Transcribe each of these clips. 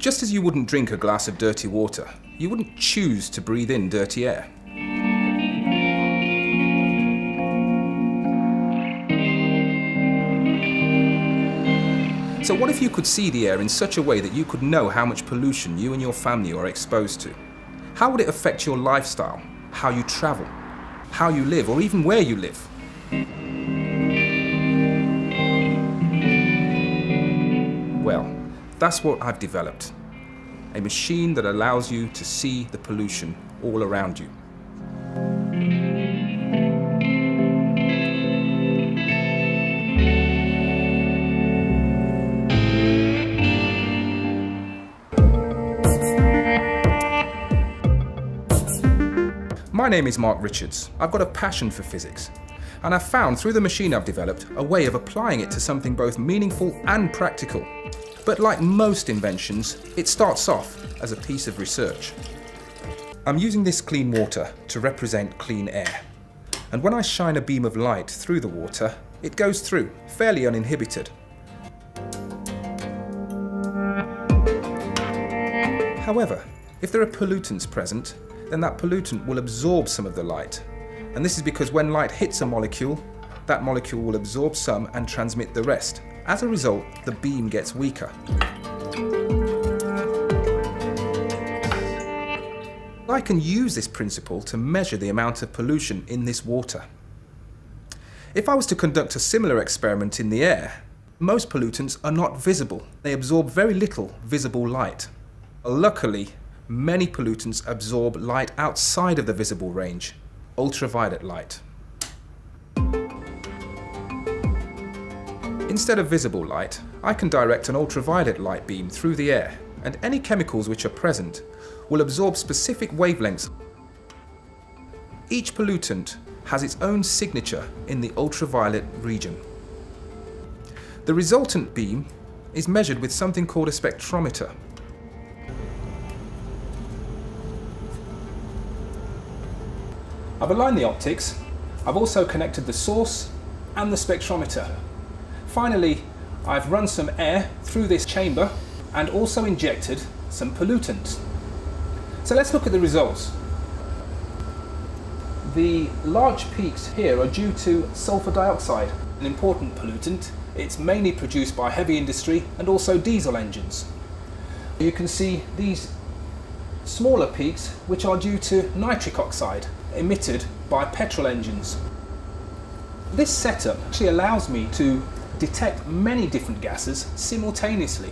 Just as you wouldn't drink a glass of dirty water, you wouldn't choose to breathe in dirty air. So what if you could see the air in such a way that you could know how much pollution you and your family are exposed to? How would it affect your lifestyle, how you travel, how you live, or even where you live? Well, that's what I've developed. A machine that allows you to see the pollution all around you. My name is Mark Richards. I've got a passion for physics, and I've found through the machine I've developed a way of applying it to something both meaningful and practical. But like most inventions, it starts off as a piece of research. I'm using this clean water to represent clean air, and when I shine a beam of light through the water, it goes through, fairly uninhibited. However, if there are pollutants present, then that pollutant will absorb some of the light. And this is because when light hits a molecule, that molecule will absorb some and transmit the rest. As a result, the beam gets weaker. I can use this principle to measure the amount of pollution in this water. If I was to conduct a similar experiment in the air, most pollutants are not visible. They absorb very little visible light. Luckily, many pollutants absorb light outside of the visible range, ultraviolet light. Instead of visible light, I can direct an ultraviolet light beam through the air, and any chemicals which are present will absorb specific wavelengths. Each pollutant has its own signature in the ultraviolet region. The resultant beam is measured with something called a spectrometer. I've aligned the optics. I've also connected the source and the spectrometer. Finally, I've run some air through this chamber and also injected some pollutants. So let's look at the results. The large peaks here are due to sulfur dioxide, an important pollutant. It's mainly produced by heavy industry and also diesel engines. You can see these smaller peaks which are due to nitric oxide, emitted by petrol engines. This setup actually allows me to detect many different gases simultaneously.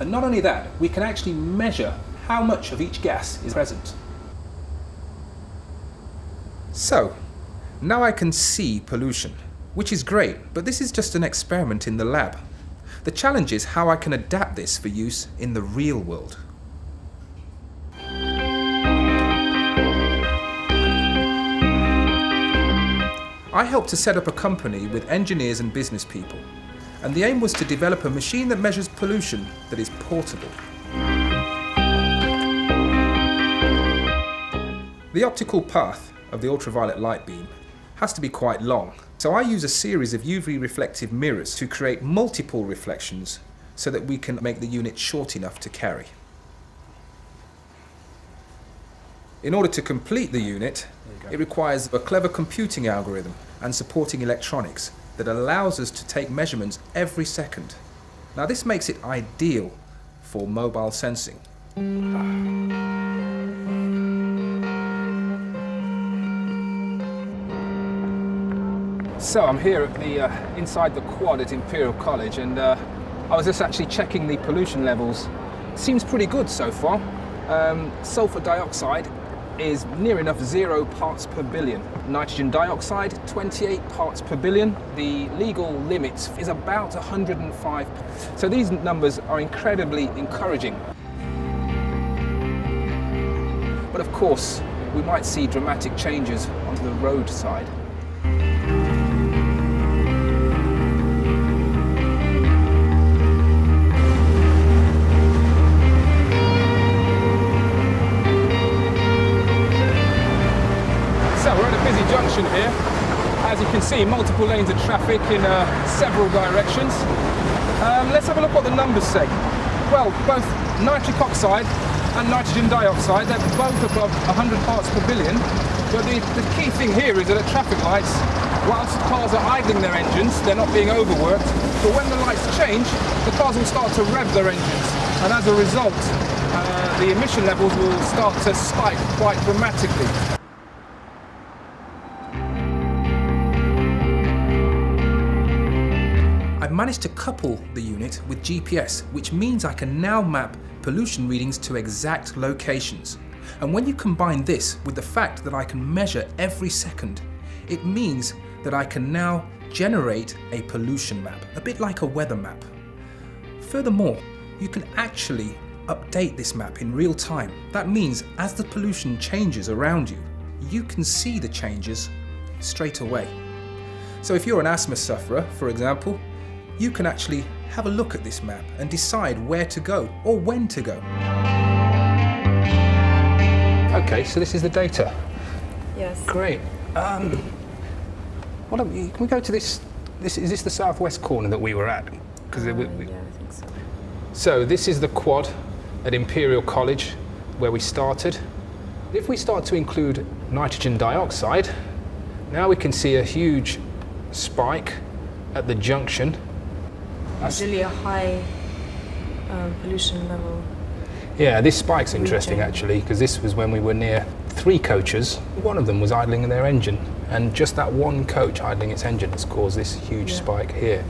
And not only that, we can actually measure how much of each gas is present. So, now I can see pollution, which is great, but this is just an experiment in the lab. The challenge is how I can adapt this for use in the real world. I helped to set up a company with engineers and business people, and the aim was to develop a machine that measures pollution that is portable. The optical path of the ultraviolet light beam has to be quite long, so I use a series of UV reflective mirrors to create multiple reflections so that we can make the unit short enough to carry. In order to complete the unit, it requires a clever computing algorithm and supporting electronics that allows us to take measurements every second. Now this makes it ideal for mobile sensing. So I'm here at the inside the quad at Imperial College, and I was just actually checking the pollution levels. Seems pretty good so far. Sulfur dioxide is near enough 0 parts per billion. Nitrogen dioxide, 28 parts per billion. The legal limit is about 105. So these numbers are incredibly encouraging. But of course, we might see dramatic changes onto the road side. Junction here. As you can see, multiple lanes of traffic in several directions. Let's have a look what the numbers say. Well, both nitric oxide and nitrogen dioxide. They're both above 100 parts per billion. But the key thing here is that at traffic lights, whilst cars are idling their engines, they're not being overworked. But when the lights change, the cars will start to rev their engines. And as a result, the emission levels will start to spike quite dramatically. I've managed to couple the unit with GPS, which means I can now map pollution readings to exact locations. And when you combine this with the fact that I can measure every second, it means that I can now generate a pollution map, a bit like a weather map. Furthermore, you can actually update this map in real time. That means as the pollution changes around you, you can see the changes straight away. So if you're an asthma sufferer, for example, you can actually have a look at this map and decide where to go or when to go. Okay, so this is the data. Yes. Great. Can we go to this? Is this the southwest corner that we were at? Because yeah, I think so. So this is the quad at Imperial College where we started. If we start to include nitrogen dioxide, now we can see a huge spike at the junction. That's really a high pollution level. Yeah, this spike's interesting actually, because this was when we were near 3 coaches. One of them was idling their engine, and just that one coach idling its engine has caused this huge spike here.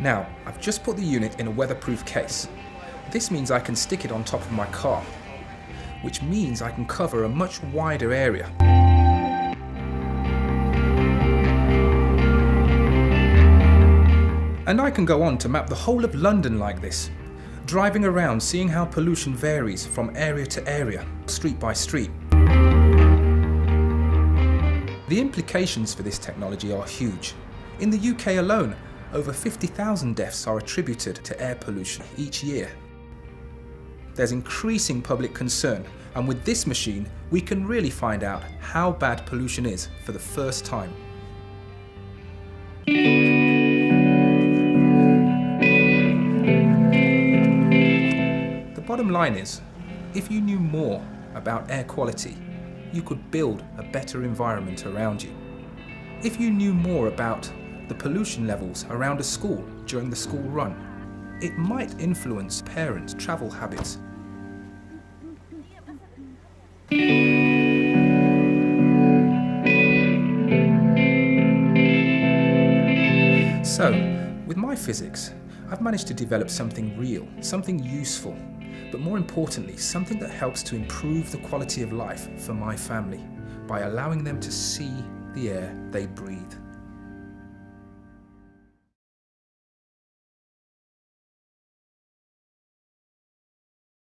Now, I've just put the unit in a weatherproof case. This means I can stick it on top of my car, which means I can cover a much wider area. And I can go on to map the whole of London like this, driving around seeing how pollution varies from area to area, street by street. The implications for this technology are huge. In the UK alone, over 50,000 deaths are attributed to air pollution each year. There's increasing public concern, and with this machine, we can really find out how bad pollution is for the first time. The bottom line is, if you knew more about air quality, you could build a better environment around you. If you knew more about the pollution levels around a school during the school run, it might influence parents' travel habits. So, with my physics, I've managed to develop something real, something useful, but more importantly, something that helps to improve the quality of life for my family by allowing them to see the air they breathe.